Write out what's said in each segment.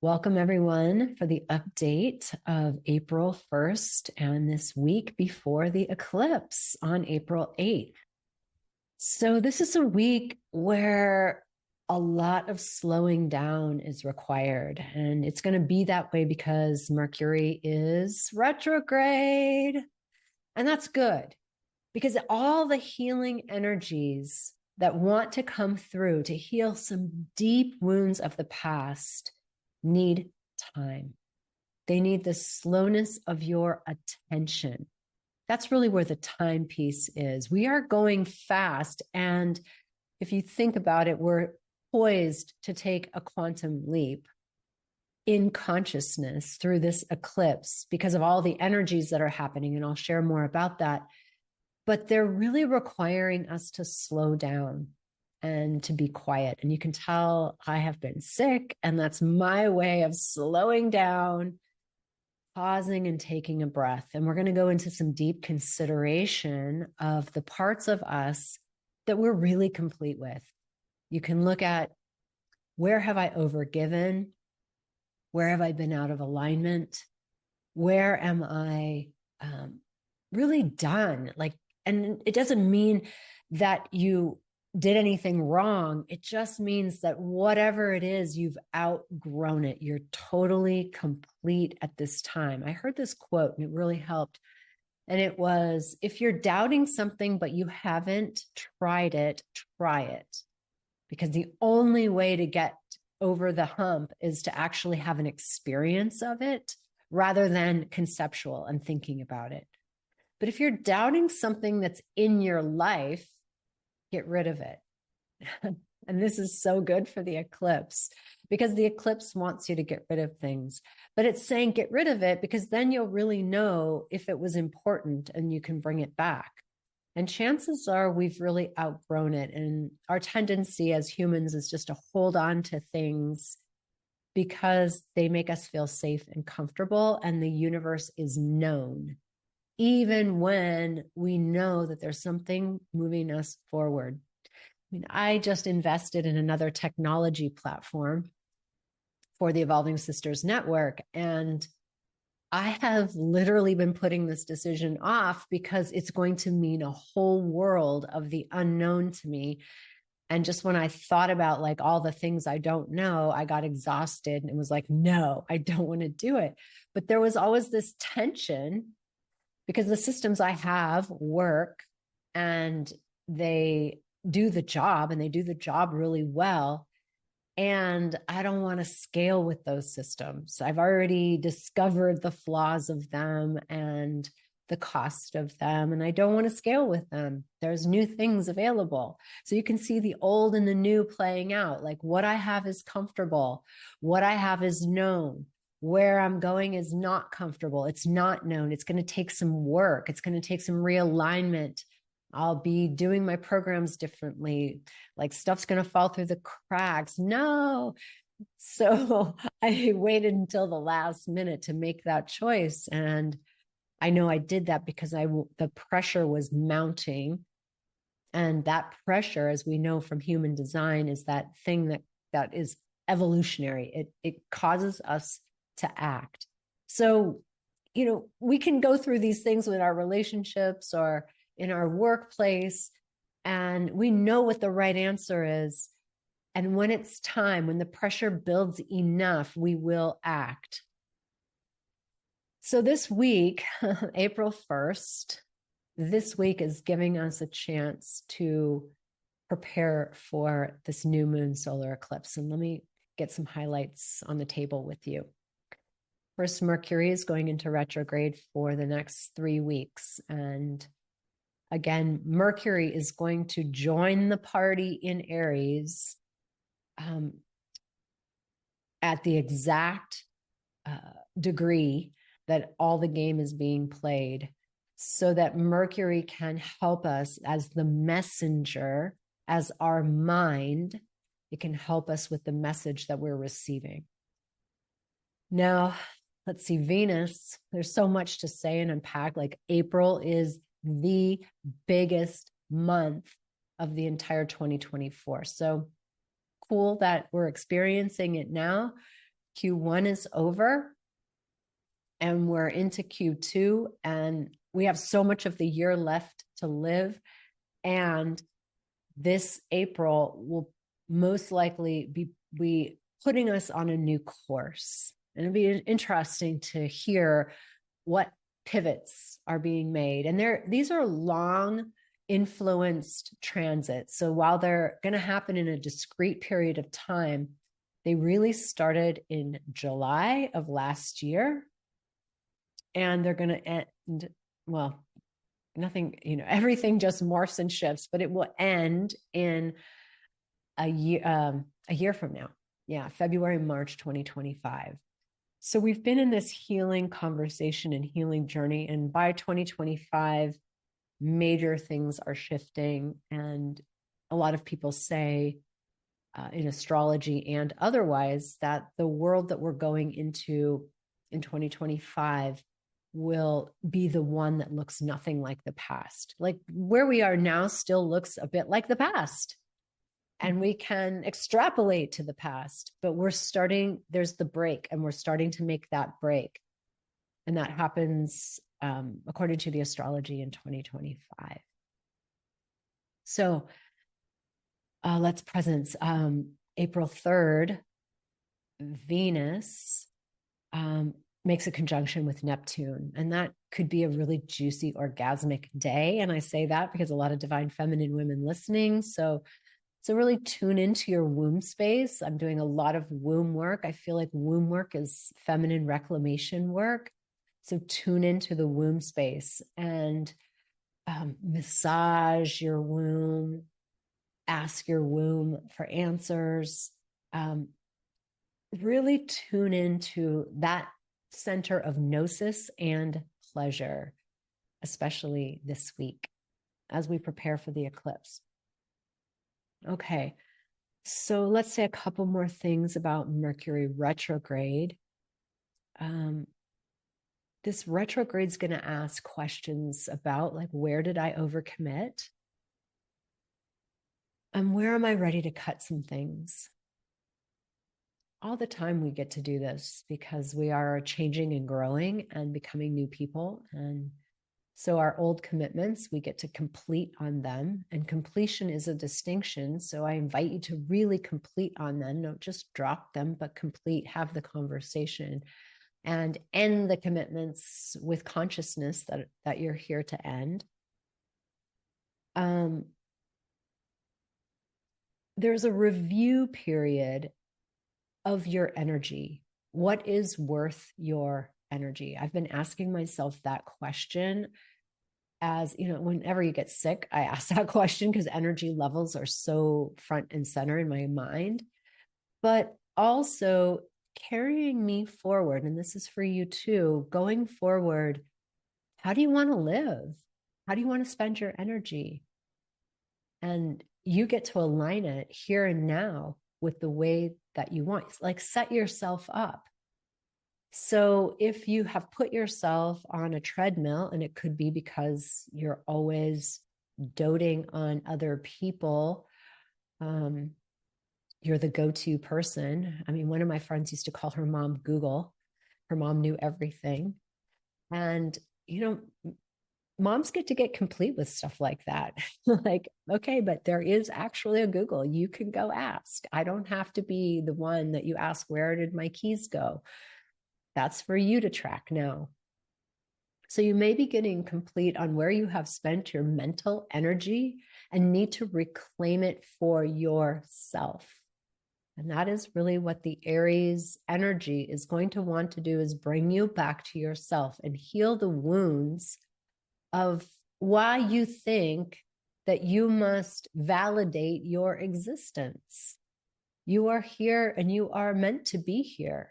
Welcome, everyone, for the update of April 1st and this week before the eclipse on April 8th. So, this is a week where a lot of slowing down is required. And it's going to be that way because Mercury is retrograde. And that's good because all the healing energies that want to come through to heal some deep wounds of the past need time. They need the slowness of your attention. That's really where the time piece is. We are going fast. And if you think about it, we're poised to take a quantum leap in consciousness through this eclipse because of all the energies that are happening. And I'll share more about that. But they're really requiring us to slow down and to be quiet. And you can tell I have been sick, and that's my way of slowing down, pausing, and taking a breath. And we're going to go into some deep consideration of the parts of us that we're really complete with. You can look at, where have I overgiven? Where have I been out of alignment? Where am I really done? And it doesn't mean that you did anything wrong. It just means that whatever it is, you've outgrown it. You're totally complete at this time. I heard this quote and it really helped. And it was, if you're doubting something, but you haven't tried it, try it. Because the only way to get over the hump is to actually have an experience of it rather than conceptual and thinking about it. But if you're doubting something that's in your life, get rid of it. And this is so good for the eclipse because the eclipse wants you to get rid of things. But it's saying get rid of it because then you'll really know if it was important and you can bring it back. And chances are we've really outgrown it. And our tendency as humans is just to hold on to things because they make us feel safe and comfortable, and the universe is known, even when we know that there's something moving us forward. I mean, I just invested in another technology platform for the Evolving Sisters Network, and I have literally been putting this decision off because it's going to mean a whole world of the unknown to me. And just when I thought about like all the things I don't know, I got exhausted and was like, no, I don't want to do it. But there was always this tension because the systems I have work and they do the job, and they do the job really well. And I don't want to scale with those systems. I've already discovered the flaws of them and the cost of them, and I don't want to scale with them. There's new things available. So you can see the old and the new playing out. Like what I have is comfortable. What I have is known. Where I'm going is not comfortable. It's not known. It's going to take some work. It's going to take some realignment. I'll be doing my programs differently. Like stuff's going to fall through the cracks. No. So I waited until the last minute to make that choice. And I know I did that because the pressure was mounting. And that pressure, as we know from human design, is that thing that is evolutionary. It causes us to act. So, we can go through these things with our relationships or in our workplace, and we know what the right answer is. And when it's time, when the pressure builds enough, we will act. So this week, April 1st, this week is giving us a chance to prepare for this new moon solar eclipse. And let me get some highlights on the table with you. First, Mercury is going into retrograde for the next 3 weeks. And again, Mercury is going to join the party in Aries at the exact degree that all the game is being played, so that Mercury can help us as the messenger, as our mind. It can help us with the message that we're receiving. Now, let's see, Venus, there's so much to say and unpack. Like April is the biggest month of the entire 2024. So cool that we're experiencing it now. Q1 is over and we're into Q2, and we have so much of the year left to live. And this April will most likely be putting us on a new course. And it'll be interesting to hear what pivots are being made. And these are long influenced transits. So while they're going to happen in a discrete period of time, they really started in July of last year. And they're going to end, well, nothing, everything just morphs and shifts, but it will end in a year from now. Yeah, February, March 2025. So we've been in this healing conversation and healing journey. And by 2025, major things are shifting. And a lot of people say in astrology and otherwise that the world that we're going into in 2025 will be the one that looks nothing like the past. Like where we are now still looks a bit like the past. And we can extrapolate to the past, but there's the break, and we're starting to make that break. And that happens according to the astrology in 2025. So let's presence April 3rd, Venus makes a conjunction with Neptune, and that could be a really juicy orgasmic day. And I say that because a lot of divine feminine women listening. So really tune into your womb space. I'm doing a lot of womb work. I feel like womb work is feminine reclamation work. So tune into the womb space and massage your womb, ask your womb for answers. Really tune into that center of gnosis and pleasure, especially this week as we prepare for the eclipse. Okay, so let's say a couple more things about Mercury retrograde. This retrograde is going to ask questions about, like, where did I overcommit? And where am I ready to cut some things? All the time we get to do this because we are changing and growing and becoming new people. And so our old commitments, we get to complete on them, and completion is a distinction. So I invite you to really complete on them. Don't just drop them, but complete, have the conversation, and end the commitments with consciousness that you're here to end. There's a review period of your energy. What is worth your energy? I've been asking myself that question. As you know, whenever you get sick, I ask that question because energy levels are so front and center in my mind, but also carrying me forward. And this is for you too, going forward. How do you want to live? How do you want to spend your energy? And you get to align it here and now with the way that you want, like set yourself up. So if you have put yourself on a treadmill, and it could be because you're always doting on other people, you're the go-to person. I mean, one of my friends used to call her mom Google. Her mom knew everything. And, moms get to get complete with stuff like that. Like, okay, but there is actually a Google. You can go ask. I don't have to be the one that you ask, where did my keys go? That's for you to track now. So you may be getting complete on where you have spent your mental energy and need to reclaim it for yourself. And that is really what the Aries energy is going to want to do, is bring you back to yourself and heal the wounds of why you think that you must validate your existence. You are here and you are meant to be here.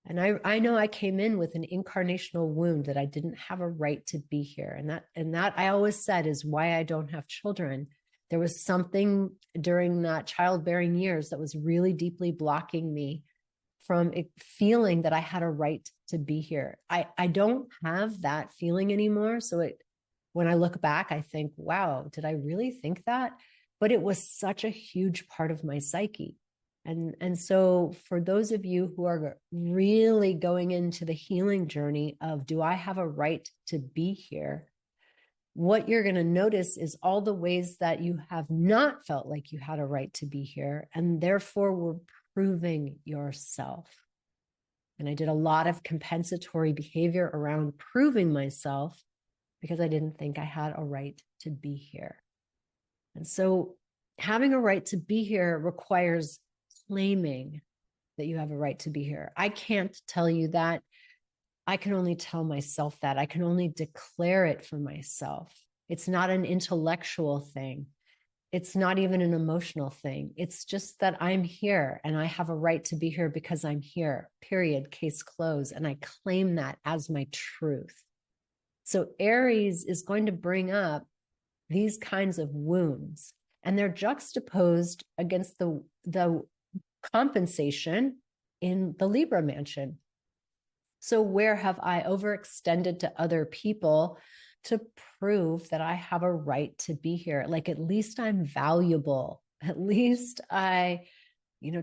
And I know I came in with an incarnational wound that I didn't have a right to be here. And that I always said is why I don't have children. There was something during that childbearing years that was really deeply blocking me from feeling that I had a right to be here. I don't have that feeling anymore. So when I look back, I think, wow, did I really think that? But it was such a huge part of my psyche. And so for those of you who are really going into the healing journey of, do I have a right to be here? What you're going to notice is all the ways that you have not felt like you had a right to be here, and therefore were proving yourself. And I did a lot of compensatory behavior around proving myself because I didn't think I had a right to be here. And so having a right to be here requires claiming that you have a right to be here. I can't tell you that. I can only tell myself that. I can only declare it for myself. It's not an intellectual thing. It's not even an emotional thing. It's just that I'm here and I have a right to be here because I'm here, period, case closed. And I claim that as my truth. So Aries is going to bring up these kinds of wounds, and they're juxtaposed against the compensation in the Libra mansion. So where have I overextended to other people to prove that I have a right to be here? Like, at least I'm valuable. At least I,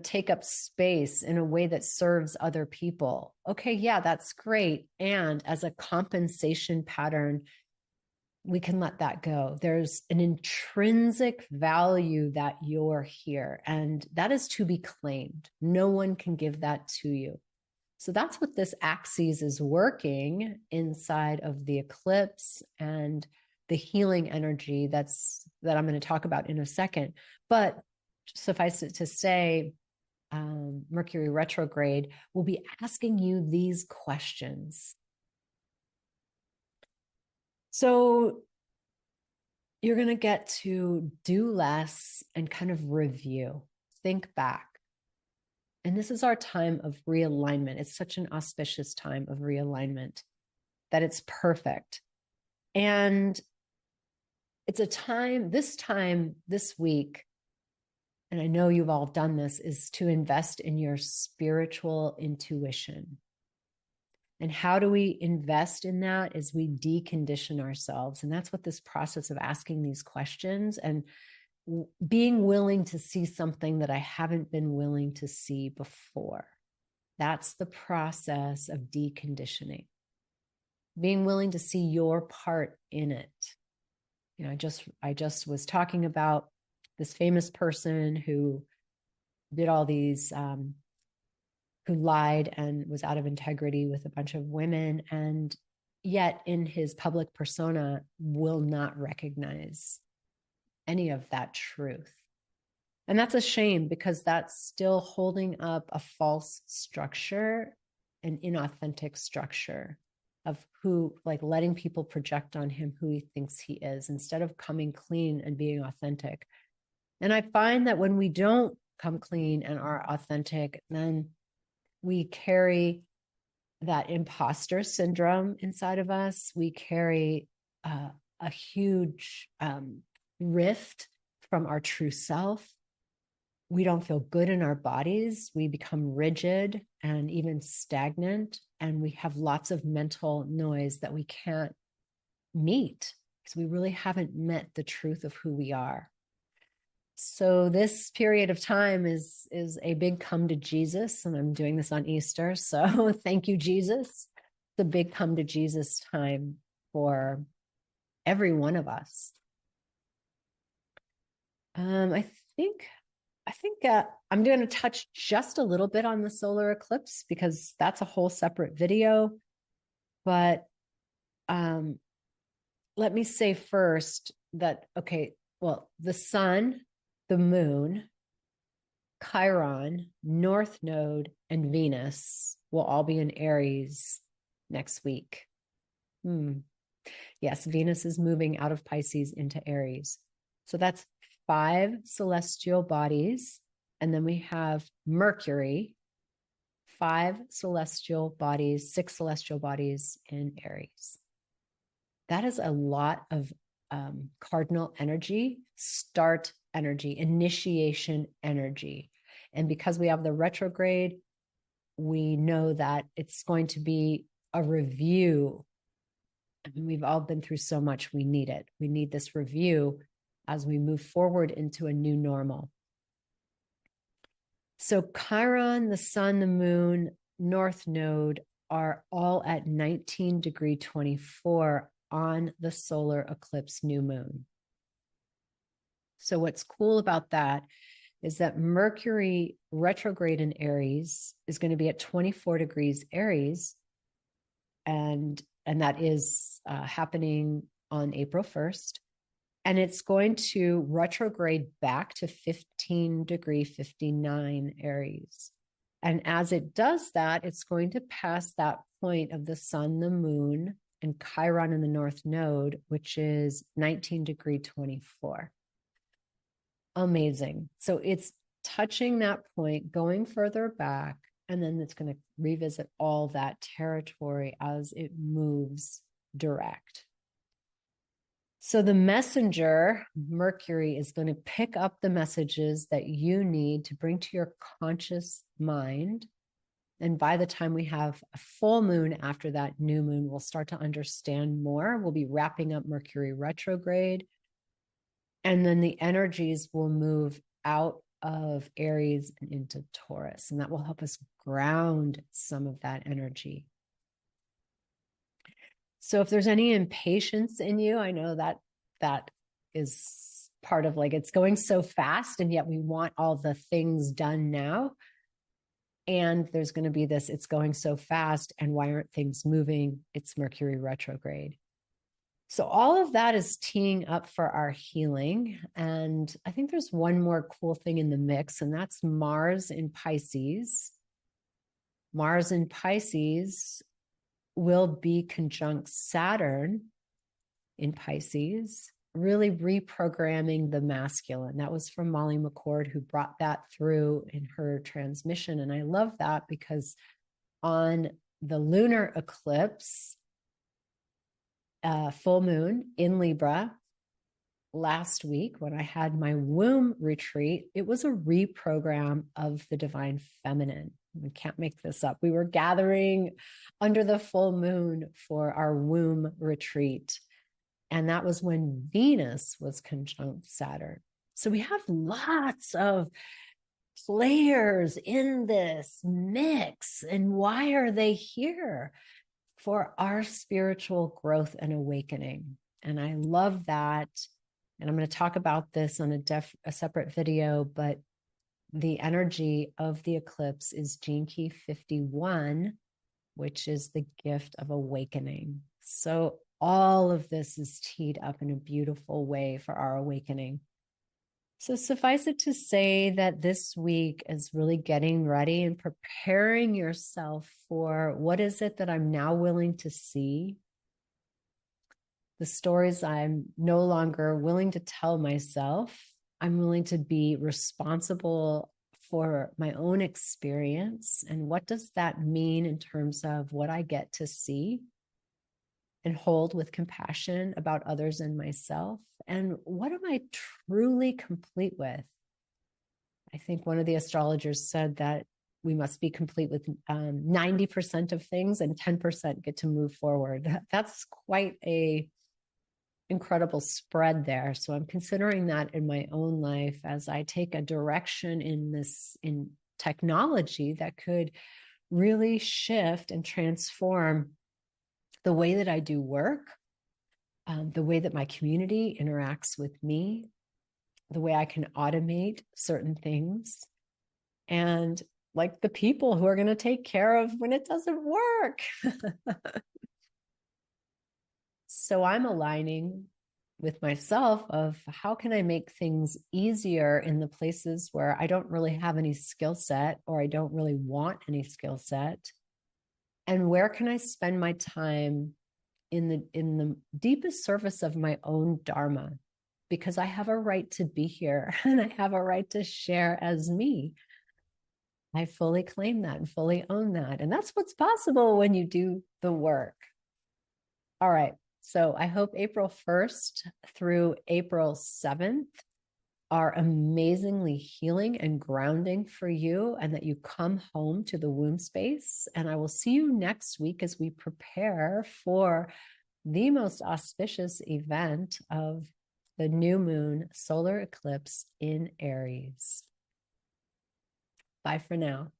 take up space in a way that serves other people. Okay, yeah, that's great. And as a compensation pattern, we can let that go. There's an intrinsic value that you're here, and that is to be claimed. No one can give that to you. So that's what this axis is working inside of the eclipse and the healing energy that I'm going to talk about in a second. But suffice it to say, Mercury retrograde will be asking you these questions. So you're going to get to do less and kind of review, think back. And this is our time of realignment. It's such an auspicious time of realignment that it's perfect. And it's a time, this week, and I know you've all done this, is to invest in your spiritual intuition. And how do we invest in that? Is we decondition ourselves. And that's what this process of asking these questions and being willing to see something that I haven't been willing to see before. That's the process of deconditioning. Being willing to see your part in it. I just was talking about this famous person who did all these, who lied and was out of integrity with a bunch of women, and yet in his public persona will not recognize any of that truth. And that's a shame, because that's still holding up a false structure, an inauthentic structure of who, like, letting people project on him who he thinks he is instead of coming clean and being authentic. And I find that when we don't come clean and are authentic, then we carry that imposter syndrome inside of us. We carry a huge rift from our true self. We don't feel good in our bodies. We become rigid and even stagnant. And we have lots of mental noise that we can't meet because we really haven't met the truth of who we are. So this period of time is a big come to Jesus, and I'm doing this on Easter. So thank you, Jesus. The big come to Jesus time for every one of us. I think I'm going to touch just a little bit on the solar eclipse because that's a whole separate video. But let me say first that, okay, well, the sun, the moon, Chiron, North Node, and Venus will all be in Aries next week. Yes, Venus is moving out of Pisces into Aries. So that's 5 celestial bodies. And then we have Mercury, 5 celestial bodies, 6 celestial bodies in Aries. That is a lot of cardinal energy, start energy, initiation energy. And because we have the retrograde, we know that it's going to be a review. I mean, we've all been through so much. We need it. We need this review as we move forward into a new normal. So Chiron, the sun, the moon, north node are all at 19°24 on the solar eclipse new moon. So what's cool about that is that Mercury retrograde in Aries is going to be at 24 degrees Aries, and that is happening on April 1st. And it's going to retrograde back to 15°59 Aries. And as it does that, it's going to pass that point of the sun, the moon, and Chiron in the north node, which is 19°24. Amazing. So it's touching that point, going further back, and then it's going to revisit all that territory as it moves direct. So the messenger, Mercury, is going to pick up the messages that you need to bring to your conscious mind. And by the time we have a full moon after that new moon, we'll start to understand more. We'll be wrapping up Mercury retrograde. And then the energies will move out of Aries and into Taurus. And that will help us ground some of that energy. So if there's any impatience in you, I know that is part of, like, it's going so fast and yet we want all the things done now. And there's going to be this, it's going so fast and why aren't things moving? It's Mercury retrograde. So all of that is teeing up for our healing. And I think there's one more cool thing in the mix, and that's Mars in Pisces. Mars in Pisces will be conjunct Saturn in Pisces, really reprogramming the masculine. That was from Molly McCord, who brought that through in her transmission. And I love that because on the lunar eclipse, full moon in Libra last week, when I had my womb retreat, it was a reprogram of the divine feminine. We can't make this up. We were gathering under the full moon for our womb retreat. And that was when Venus was conjunct Saturn. So we have lots of players in this mix. And why are they here? For our spiritual growth and awakening. And I love that. And I'm going to talk about this on a separate video, but the energy of the eclipse is Gene Key 51, which is the gift of awakening. So all of this is teed up in a beautiful way for our awakening. So suffice it to say that this week is really getting ready and preparing yourself for what is it that I'm now willing to see, the stories I'm no longer willing to tell myself. I'm willing to be responsible for my own experience. And what does that mean in terms of what I get to see and hold with compassion about others and myself? And what am I truly complete with? I think one of the astrologers said that we must be complete with 90% of things and 10% get to move forward. That's quite a incredible spread there. So I'm considering that in my own life as I take a direction in technology that could really shift and transform the way that I do work, the way that my community interacts with me, the way I can automate certain things, and like the people who are going to take care of when it doesn't work. So I'm aligning with myself of how can I make things easier in the places where I don't really have any skill set or I don't really want any skill set, and where can I spend my time in the deepest service of my own dharma, because I have a right to be here and I have a right to share as me. I fully claim that and fully own that. And that's what's possible when you do the work. All right. So I hope April 1st through April 7th are amazingly healing and grounding for you, and that you come home to the womb space. And I will see you next week as we prepare for the most auspicious event of the new moon solar eclipse in Aries. Bye for now.